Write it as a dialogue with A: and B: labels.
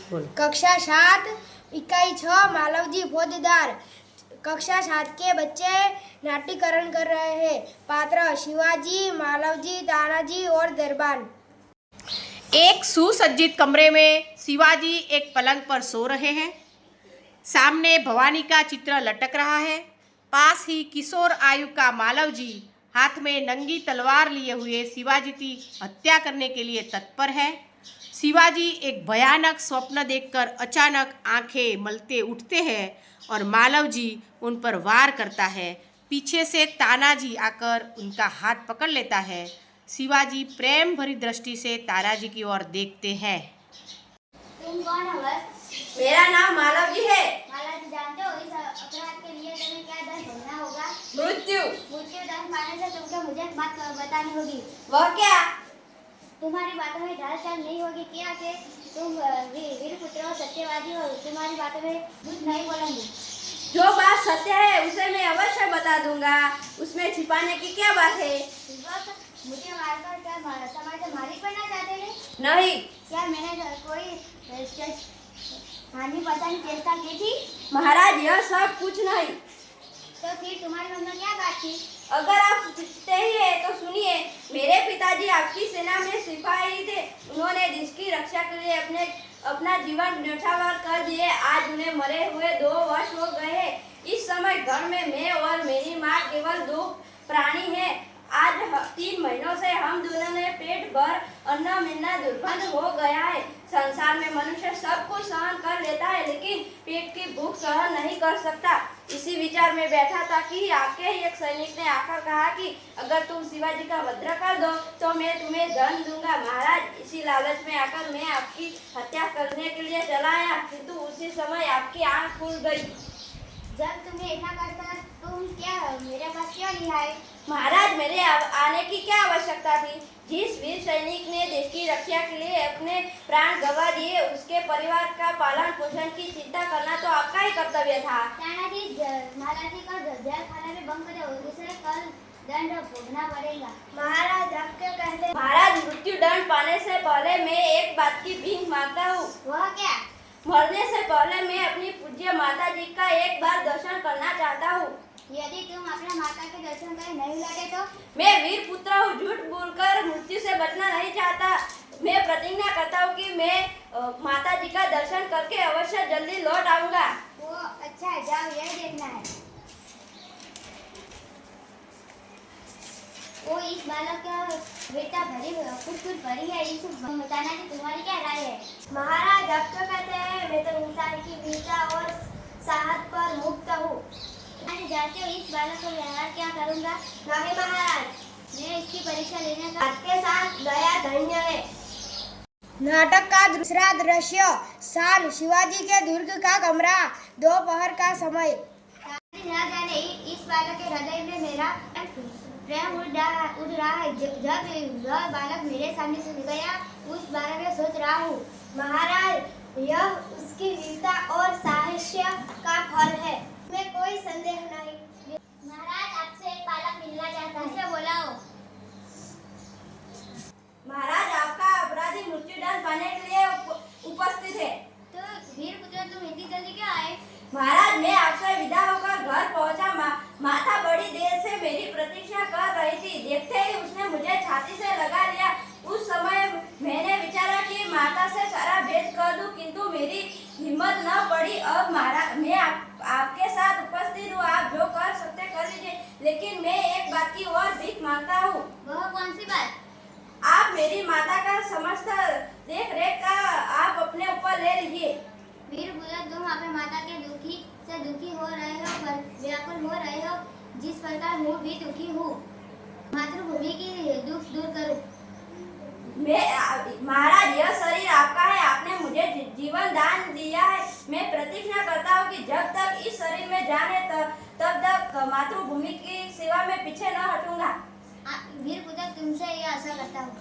A: बोलो।
B: कक्षा 7 इकाई 6 मालवजी फौजदार। कक्षा 7 के बच्चे नाट्यकरण कर रहे हैं। पात्र शिवाजी, मालवजी, तानाजी और दरबान।
A: एक सुसज्जित कमरे में शिवाजी एक पलंग पर सो रहे हैं। सामने भवानी का चित्र लटक रहा है। पास ही किशोर आयु का मालवजी हाथ में नंगी तलवार लिए हुए शिवाजी की हत्या करने के लिए तत्पर है। शिवाजी एक भयानक स्वप्न देखकर अचानक आंखें मलते उठते हैं और मालवजी उन पर वार करता है। पीछे से तानाजी आकर उनका हाथ पकड़ लेता है। शिवाजी प्रेम भरी दृष्टि से तानाजी की ओर देखते हैं।
C: तुम कौन हो बस?
D: मेरा नाम मालवजी है।
C: मालवजी, जानते हो इस अपराध के लिए तुम्हें क्या दंड भरना होगा?
D: मृत्यु।
C: मृत्यु दंड पाने से तुमको मुझे एक बात बतानी होगी।
D: वह क्या?
C: तुम्हारी बातों में ढाल चाल नहीं होगी क्या कि तुम वीर पुत्र हो, सत्यवादी हो? तुम्हारी बातों में झूठ नहीं बोलेंगे।
D: जो बात सत्य है उसे मैं अवश्य बता दूंगा। उसमें छिपाने की क्या बात है?
C: मुझे मारकर क्या समाज मालिक बनना चाहते हैं?
D: नहीं।
C: क्या मैंने कोई हानि पहुंचाने की चेष्टा की थी?
D: महाराज, यह सब कुछ नहीं।
C: तो फिर तुम्हारी मन में क्या बात थी?
D: अगर आप पूछते ही है तो सुनिए। मेरे पिताजी आपकी सेना में सिपाही थे। उन्होंने देश की रक्षा के लिए अपना जीवन न्यौछावर कर दिए। आज उन्हें मरे हुए 2 वर्ष हो गए हैं। इस समय घर में मैं और मेरी माँ केवल 2 प्राणी हैं। आज 3 महीनों से हम दोनों ने पेट भर अन्न मिलना दुर्बल हो गया है। संसार में मनुष्य सब कुछ सहन कर लेता है, लेकिन पेट की भूख सहन नहीं कर सकता। इसी विचार में बैठा था कि आपके ही एक सैनिक ने आकर कहा कि अगर तुम शिवाजी का वध कर दो तो मैं तुम्हें धन दूंगा। महाराज, इसी लालच में आकर मैं आपकी हत्या करने के लिए चला आया, किंतु उसी समय आपकी आंख खुल गई।
C: जब तुम्हें ऐसा करता तुम क्या मेरे पास क्यों नहीं आए?
D: महाराज, मेरे आने की क्या आवश्यकता थी? जिस वीर सैनिक ने देश की रक्षा के लिए अपने प्राण गंवा दिए, उसके परिवार का पालन पोषण की चिंता करना तो आपका ही कर्तव्य था।
C: तानाजी, महाराज को जेल खाने में बंद करो, उसे कल दंड भोगना पड़ेगा।
B: महाराज, आप क्या कहते हैं?
D: महाराज, मृत्यु दंड पाने से पहले मैं एक बात की भीख मांगता हूँ।
C: वह क्या?
D: मरने से पहले मैं अपनी पूज्य माता जी का एक बार दर्शन करना चाहता हूँ।
C: यदि तुम अपने माता के दर्शन कर नहीं लगे तो?
D: मैं वीर पुत्र हूँ, झूठ बोलकर मृत्यु से बचना नहीं चाहता। मैं प्रतिज्ञा करता हूँ कि मैं माता जी का दर्शन करके अवश्य जल्दी लौट आऊंगा।
C: वो अच्छा है, जाओ, यही देखना है। वो इस बालक का बेटा कुछ भरी है। इस बताना कि तुम्हारी क्या राय है?
B: महाराज, आप क्या कहते हैं? मैं तो इंसान की वीरता और साहस पर मुक्त हूँ।
C: जानते हो इस बालक को व्यवहार क्या करूँगा?
B: नहीं महाराज,
C: मैं इसकी परीक्षा लेने का
B: आपके साथ गया धन्य है। नाटक का दूसरा दृश्य। शान शिवाजी के दुर्ग का कमरा, दोपहर का समय।
C: न जाने इस बालक के हृदय में मेरा प्रेम उड़ रहा है। जब वह बालक मेरे सामने से गया, उस बारे में सोच रहा हूँ।
B: महाराज, यह उसकी वीरता और साहस्य का फल है, में कोई संदेह नहीं।
C: महाराज, आपसे एक बालक मिलना चाहता है। उसे बुलाओ।
D: महाराज, आपका अपराधी मृत्यु दंड पाने के लिए उपस्थित है।
C: तो वीर पुत्र, तुम इतनी जल्दी क्यों आए?
D: महाराज, मैं आपसे विदा होकर घर पहुंचा। माता बड़ी देर से मेरी प्रतीक्षा कर रही थी। देखते ही उसने मुझे छाती से लगा लिया। उस समय मैंने विचारा कि माता से सारा भेद कर दूं, किंतु मेरी हिम्मत न पड़ी। अब महाराज, मैं आपके साथ उपस्थित हूँ। आप जो कर सकते कर लीजिए, लेकिन मैं एक बात की और भीख मांगता हूँ।
C: वह कौन सी बात?
D: आप मेरी माता का समस्त देख रेख का आप अपने ऊपर ले लीजिए।
C: वीर पुत्र, तुम अपने माता के दुखी हो रहे हो, पर व्याकुल हो रहे हो, जिस प्रकार मैं भी दुखी हूँ। मातृभूमि की दुख दूर करो।
D: महाराज, यह शरीर आपका है। आपने मुझे जीवन दान दिया है। मैं प्रतिज्ञा करता हूँ कि जब तक इस शरीर में जान है तब तक मातृभूमि की सेवा में पीछे न हटूंगा।
C: वीर पुत्र, तुमसे यह आशा करता हूँ।